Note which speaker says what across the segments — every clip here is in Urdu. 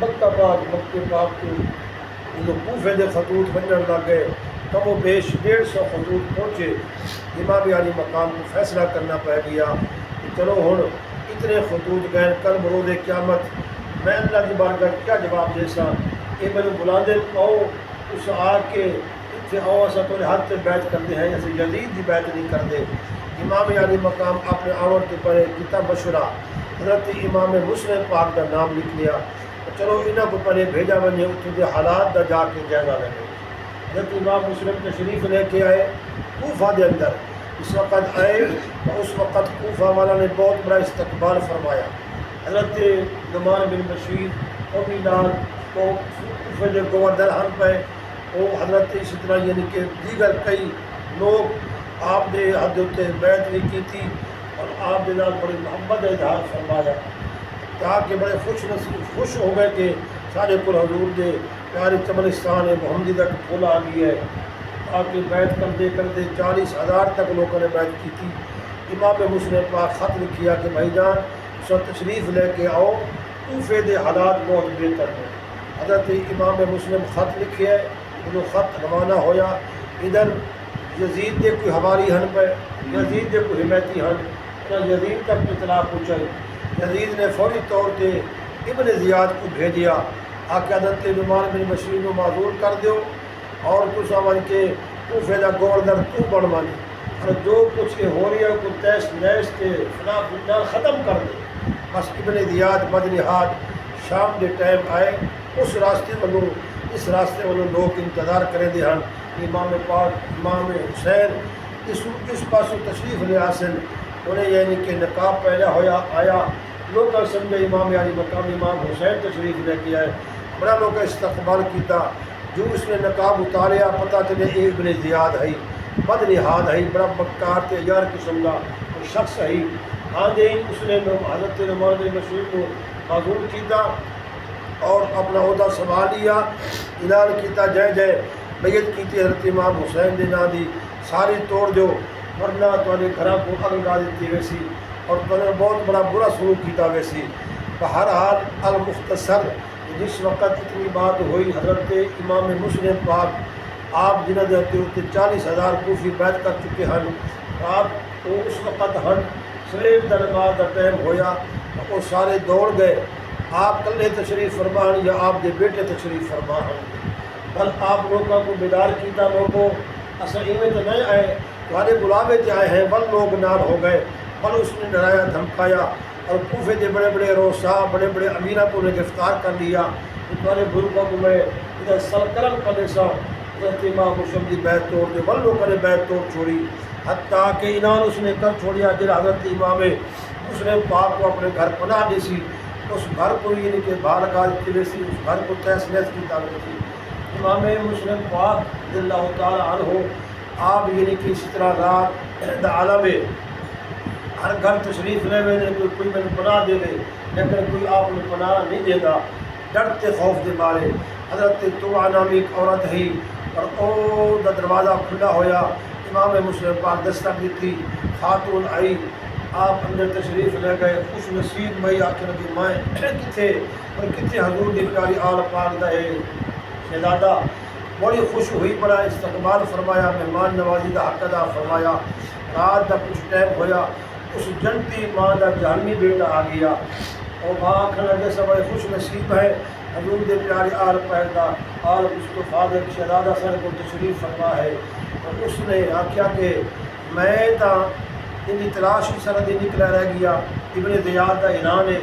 Speaker 1: مکہ پاک کو جو کوفے دے خطوط بننے لگ گئے، کم و بیش 150 خطوط پہنچے۔ امام علی مقام کو فیصلہ کرنا پہ گیا کہ چلو ہن اتنے خطوط گئے، کل بروز قیامت میں اللہ کی بارگاہ کیا جواب دے سا؟ یہ مجھے بلا دے آؤ، اس آ کے اتنے آؤ اسا تو حد سے بیعت کرتے ہیں، جیسے یزید کی بیعت نہیں کرتے۔ امام علی مقام اپنے آور کے پرے کتاب مشورہ حضرت امام مسلم پاک کا نام لکھ لیا، چلو انہوں کو پہلے بھیجا بنے اتنے دے حالات دا جا کے جائزہ لگے۔ حضرت امام مسلم تشریف لے کے آئے کوفہ دے اندر، اس وقت آئے تو اس وقت کوفہ والا نے بہت بڑا استقبال فرمایا۔ حضرت نعمان بن بشیر وہ بھی نال تو کوفہ دے گورنر ہن پہ، وہ حضرت اسی طرح یعنی کہ دیگر کئی لوگ آپ نے حد اتنے بیعت بھی کی تھی اور آپ نے نال بڑی محبت اظہار فرمایا، تاکہ بڑے خوش ہو گئے کہ سارے کل حضور دے پیارے چمنستان محمدی تک پھول آ گئی ہے۔ تاکہ بیعت کرتے 40,000 تک لوگوں نے بیعت کی تھی۔ امام مسلم پاک خط لکھیا کہ بھائی جان سو تشریف لے کے آؤ، کوفے دے حالات بہت بہتر ہیں۔ حضرت امام مسلم خط لکھے ہے، جو خط روانہ ہویا، ادھر یزید دے کوئی حواری ہن پہ، یزید دے کوئی حمایتی ہن، یزید تک اطلاع پہنچائی۔ یزید نے فوری طور پہ ابن زیاد کو بھیجیا، آکے حضرت نعمان بن بشیر کو معذور کر دیو اور تو سمجھ کے کوفے دا گورنر تو بن مانی، اور جو کچھ کے ہو رہی ہے کو تیس نیس کے فنا فنا ختم کر دے۔ بس ابن زیاد بدنہاد شام دے ٹائم آئے، اس راستے والوں اس راستے والوں لوگ انتظار کریں دے ہن، امام پاک امام حسین اس پاسوں تشریف لے حاصل، انہیں یعنی کہ نقاب پہلا ہویا آیا، لوگ سمجھے امام علی مقام امام حسین تشریف لے کے آئے، بڑا لوگ استقبال کیتا۔ جو اس نے نقاب اتاریا پتہ چلے اے ابن زیاد ہے، بد نہاد ہے، بڑا مکار تیار قسم کا شخص ہے۔ ہاں جی اس نے حضرت نعمان بن بشیر کو معذور کیتا اور اپنا عہدہ سنبھال لیا، اعلان کیتا جے جے بیعت کیتی حضرت امام حسین دے نا دی ساری توڑ دو ورنہ تواڈے گھراں کو اگ لگا دیتی ویسی اور تواڈے بہت بڑا برا سلوک کیتا ویسی۔ بہرحال المختصر جس وقت اتنی بات ہوئی، حضرت امام مسلم پاک آپ جنہ دے اتنے 40,000 کوفی بیعت کر چکے ہیں، آپ تو اس وقت ہن سلیب دا نماز دا ٹائم ہویا، وہ سارے دوڑ گئے، آپ کلے تشریف فرمان یا آپ دے بیٹے تشریف فرمان ہوں، بل آپ لوگوں کو بیدار کیتا، لوگوں اصل ایویں تو نہیں آئے، تمہارے بلاوے تے آئے ہیں، بل لوگ نال ہو گئے، بل اس نے ڈرایا دھمکایا اور کوفے کے بڑے بڑے روسا بڑے بڑے امیرہ کو انہیں گرفتار کر لیا۔ تمہارے بزرگوں کو میں ادھر سرکرم کرنے سا حضرت امام مسلم کی بیعت توڑ دے، بل لوگوں نے بیعت توڑ چھوڑی، حتیٰ کہ انہوں اس نے کر چھوڑیا جب حضرت امام مسلم پاک کو اپنے گھر پناہ دی سی، اس گھر کو یعنی کہ باہر لگا دیتی ویسی، اس گھر کو تیس نیس کی تعلق تھی۔ امام مسلم پاک رضی اللہ تعالیٰ عنہ آپ یعنی کہ اسی طرح رات عالم ہر گھر تشریف لے ہوئے کوئی میں پناہ دے دے، لیکن کوئی آپ نے پناہ نہیں دے گا، ڈرتے خوف دے بارے۔ حضرت طوع نامی ایک عورت ہے اور او دا دروازہ کھلا ہویا، امام مسلم پاک دستک دیتی، خاتون آئی، آپ اندر تشریف لے گئے، خوش نصیب میں آخر نبی مائیں کتھے اور کتھے حضور دی پیاری آل پاک دا ہے شہزادہ، بڑی خوش ہوئی، بڑا استقبال فرمایا، مہمان نوازی دا حق ادا فرمایا۔ رات دا کچھ ٹائم ہویا، اس جنتی ماں دا جہنمی بیٹا آ گیا، اور ماں آخر لگے سب بڑے خوش نصیب ہے، حضور دے پیاری آل پاک دا آل مصطفیٰ دے شہزادہ سارے کو تشریف فرما ہے۔ اور اس نے آخیا کہ میں تا ان تلاش ہی سرد نکلا رہ گیا، ابن زیاد دا اعلان ہے،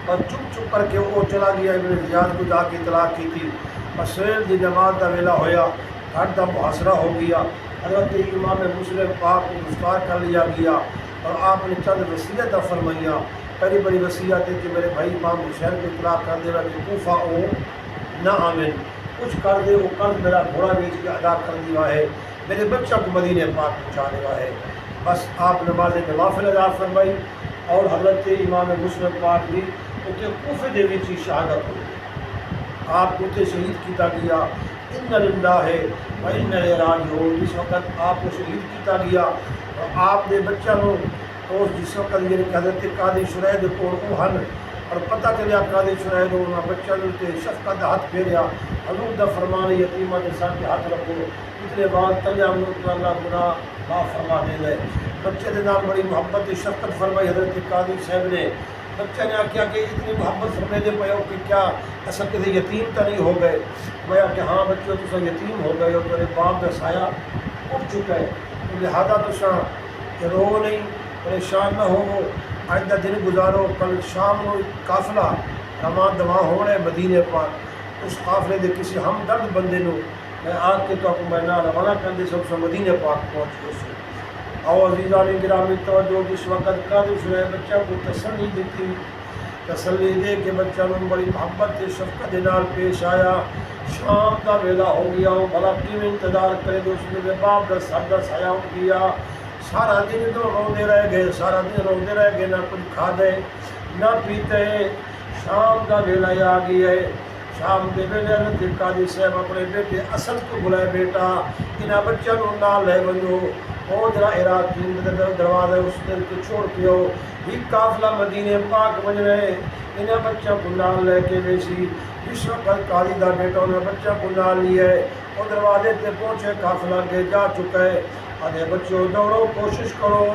Speaker 1: اور چپ چپ کر کے وہ چلا گیا، ابن زیاد کو جا کے اطلاع کی تھی، اور سویل دی نماز دا ویلا ہویا، گھر دا محاصرہ ہو گیا، حضرت امام مسلم پاک کو گرفتار کر لیا گیا، اور آپ نے چند وصیت فرمائیاں۔ پہلی بڑی وصیت ہے کہ میرے بھائی امام حسین کو اطلاع کر دے کہ کوفہ او نہ آمن، کچھ کر دے وہ قرض میرا گھوڑا بیچ کے ادا کر دیا ہے، میرے بچہ کو مدینہ پاک پہنچا دیا ہے۔ بس آپ نماز نوافل ادا فرمائی اور حضرت امام مسلم پاک بھی اتنے کوفے دے وچ شہادت ہوئی، آپ کو اتنے شہید کیتا گیا۔ ان للہ ہے و ان الیہ راجعون، اس وقت آپ کو شہید کیتا گیا، اور آپ نے بچہ نو اس جس وقت یعنی کہ حضرت قاضی شرید کو ہن اور پتہ چلیا قاضی شرائد انہاں بچوں تے شفقت دا ہاتھ پھیریا حضور دا فرمان یتیماں دے سر تے ہاتھ رکھو اتنے بعد تلیا منہ اللہ گناہ معاف فرما دے گئے بچے دے نال بڑی محبت شفقت فرمائی حضرت قاضی صاحب نے بچے نے آخیا کہ اتنی محبت فرمے دے پے ہو کہ کیا اصل کسی یتیم تو نہیں ہو گئے میں کہ ہاں بچوں تو یتیم ہو گئے ہو تیرے باپ کا سایہ اٹھ چکا ہے لہٰذا تو رو نہیں پریشان نہ ہو آئندہ دن گزارو کل شام کو قافلہ رواں دواں ہونے مدینے پاک اس قافلے دے کسی ہمدرد بندے نو میں آ کے تو میں نہ روانہ کر دے سب سے مدینے پاک پہنچ گئے سو اور عزیزان گرامی توجہ جس وقت قاضی شرائد بچہ کو تسلی دیتی تسلی دے کے بچہ میں بڑی محبت شفقت نال پیش آیا شام کا ویلا ہو گیا وہ بھلا کیوں انتظار کرے تو اس میں باپ کا سر کا سایہ اٹھ گیا سارا دن تو روندے رہ گئے سارا دن روندے رہ گئے نہ کچھ کھا دے نہ پیتے شام کا ویلا آ گیا ہے شام کے ویلے حضرت قاضی صاحب اپنے بیٹے اسد کو بلائے بیٹا انہاں بچوں کو نال لے ونجو اور جرا عراقی دروازے اس دن کو چھوڑ کے ہو ایک قافلہ مدینے پاک بن رہے انہیں بچوں کو نال لے کے بیسی اس وقت قاضی دا بیٹا انہیں بچوں کو نال لیے اور دروازے تے پہنچے قافلہ کے جا چکا ہے آدھے بچوں دوڑو کوشش کرو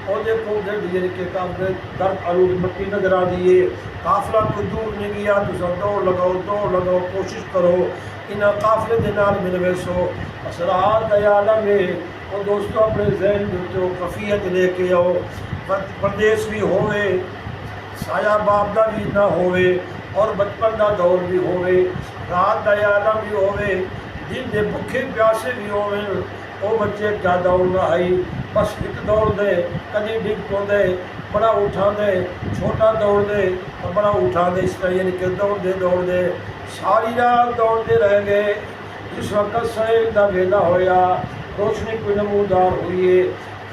Speaker 1: اور دیکھو گرد یہ کہ قافلے درد آلود مٹی نظر آ دیے قافلہ کو دور نہیں گیا تو دوڑ لگاؤ کوشش کرو انہیں قافلے دے نال ملوے سو اسرار دا عالم ہے اور دوستو اپنے ذہن جو کفیت لے کے آؤ پردیس بھی ہوئے سایہ باپ دا بھی نہ ہوئے اور بچپن دا دور بھی ہوئے رات دا عالم بھی ہوئے دن دے بکھے پیاسے بھی ہوئے وہ بچے کیا دوڑنا ہے بس ایک دوڑ دے کدی ڈگ کو دے بڑا اٹھا دے چھوٹا دوڑ دے اور بڑا اٹھا دے اس طرح یعنی کہ دوڑ دے ساری رات دوڑتے رہ گئے جس وقت سہیل دا ویلا ہویا روشنی کوئی نمودار ہوئی ہے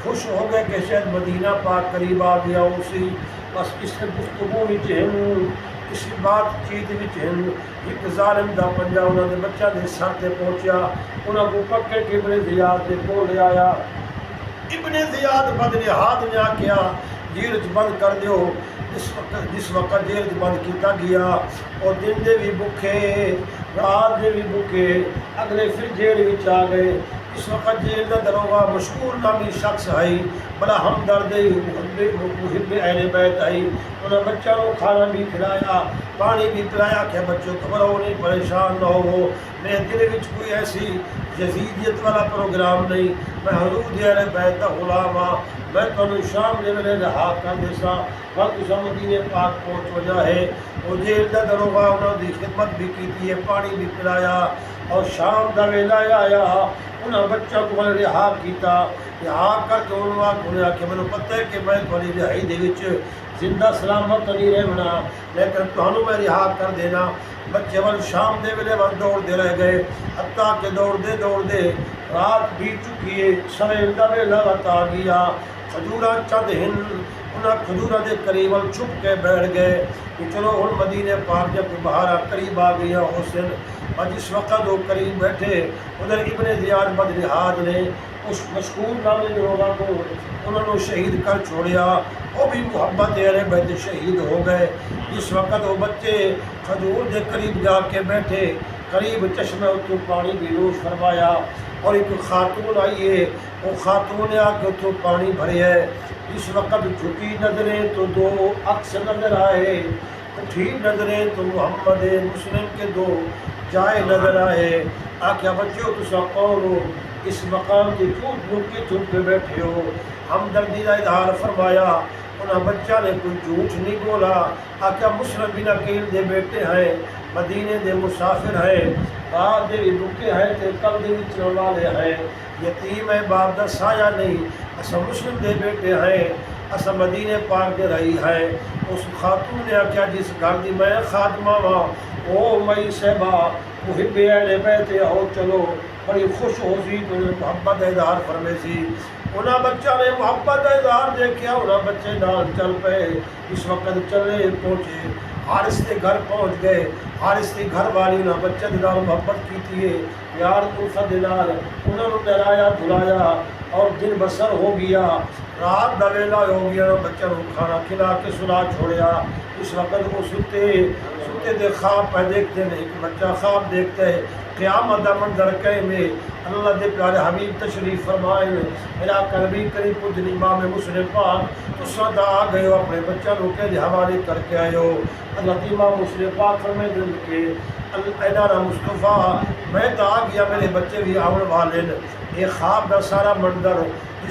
Speaker 1: خوش ہو گئے کہ شاید مدینہ پاک قریب آ گیا اسی بس اس نے گفتگو وچ ہن اسی بات چیت وچ ہن ایک ظالم دا پنجا انہوں نے بچہ دے سر تے پہنچیا انہوں کو پکڑ کے ابن زیاد دے کول لے آیا ابن زیاد بدلہاد نے آکھیا جیل چ بند کر دیو جس وقت جیل چ بند کیتا گیا اور دن دے بھی بکھے رات دے بھی بکھے اگلے پھر جیل وچ آ گئے اس وقت جیل کا دروگا مشہور نامی شخص ہے بڑا ہمدرد محب اہل بیت ہے انہوں نے بچوں کو کھانا بھی کھلایا پانی بھی پلایا کہ بچوں گھبراؤ نہیں پریشان نہ ہو میرے دل وچ کوئی ایسی یزیدیت والا پروگرام نہیں میں حضور دی اہل بیت کا غلام ہاں میں تمہیں شام دے ویلے رہا کر دیسا وقت مدینے پاک پہنچ وجہ ہے وہ جیل کا دروگا انہوں نے خدمت بھی کی ہے پانی بھی پلایا اور شام دا ویلا آیا انہوں بچوں کو رہا کیتا رہا کر کے انہوں کہ میں پتہ ہے کہ میں تھوڑی رہائی دے وچ زندہ سلامت نہیں رہنا لیکن تمہوں میں رہا کر دینا بچے ول شام دے ویلے ول دوڑتے رہ گئے حتیٰ کہ دوڑ دے رات بھی چکی ہے سویل دا ویلا وقت آ گیا کھجوراں چند ہن انہاں کھجوراں دے قریب چھپ کے بیٹھ گئے کہ چلو ہن مدینے پاک جب بہار قریب آ گیا حسن اور جس وقت وہ قریب بیٹھے ادھر ابن زیاد بدلہاد نے اس مشکور نامی دروگا کو انہوں نے شہید کر چھوڑیا وہ بھی محبت اہل بیت شہید ہو گئے جس وقت وہ بچے کھجور دے قریب جا کے بیٹھے قریب چشمے اتوں پانی بھی نوش فرمایا اور ایک خاتون آئی ہے وہ خاتون نے آ کے اتوں پانی بھرے ہے اس وقت جھکی نظریں تو دو عکس نظر آئے اٹھی نظریں تو محمد مسلم کے دو جائے نظر آئے آکھیا بچوں تسا کون ہو اس مقام کی کیوں لوکی چھپ کے بیٹھے ہو ہمدردی کا اظہار فرمایا انہاں بچہ نے کوئی جھوٹ نہیں بولا آکھیا مسلم بن عقیل دے بیٹے ہیں مدینے دے مسافر ہیں باپ دے بھی بھوکے ہیں تے کل دے وچ رہن والے ہیں یتیم ہے باپ دا سایہ نہیں اسا مسلم دے بیٹے ہیں اسا مدینے پاک دے رہی ہے اس خاتون نے آکھیا جس گھر دی میں خادمہ ہاں او مئی صاحبہ محب اہل بیت آؤ چلو بڑی خوش ہو سی تو محبت کا اظہار فرمے سی انہاں بچہ نے محبت کا اظہار دیکھا انہاں بچے نال چل پے اس وقت چلے پہنچے حارث کے گھر پہنچ گئے حارث کی گھر والی انہاں بچے دے نال محبت کی ہے پیار الفت دے نال انہوں نے نہلایا دھلایا اور دن بسر ہو گیا رات دا ویلا ہو گیا، بچوں کو کھانا کھلا کے سلا چھوڑیا، اس وقت وہ ستے دے خواب پہ دیکھتے ہیں، ایک بچہ خواب دیکھتا ہے، قیامت دا منظر کہے میں اللہ دے پیارے حبیب تشریف فرمائے، میرا قلبی قریب پجن امام مسلم پاک تو سدا آ گئے ہو، اپنے بچوں کو کے حوالے کر کے آئے ہو۔ اللہ امام مسلم پاک فرمائے دل کے اینا مصطفیٰ میں تو آ گیا، میرے بچے بھی آن والے، یہ خواب دا سارا منظر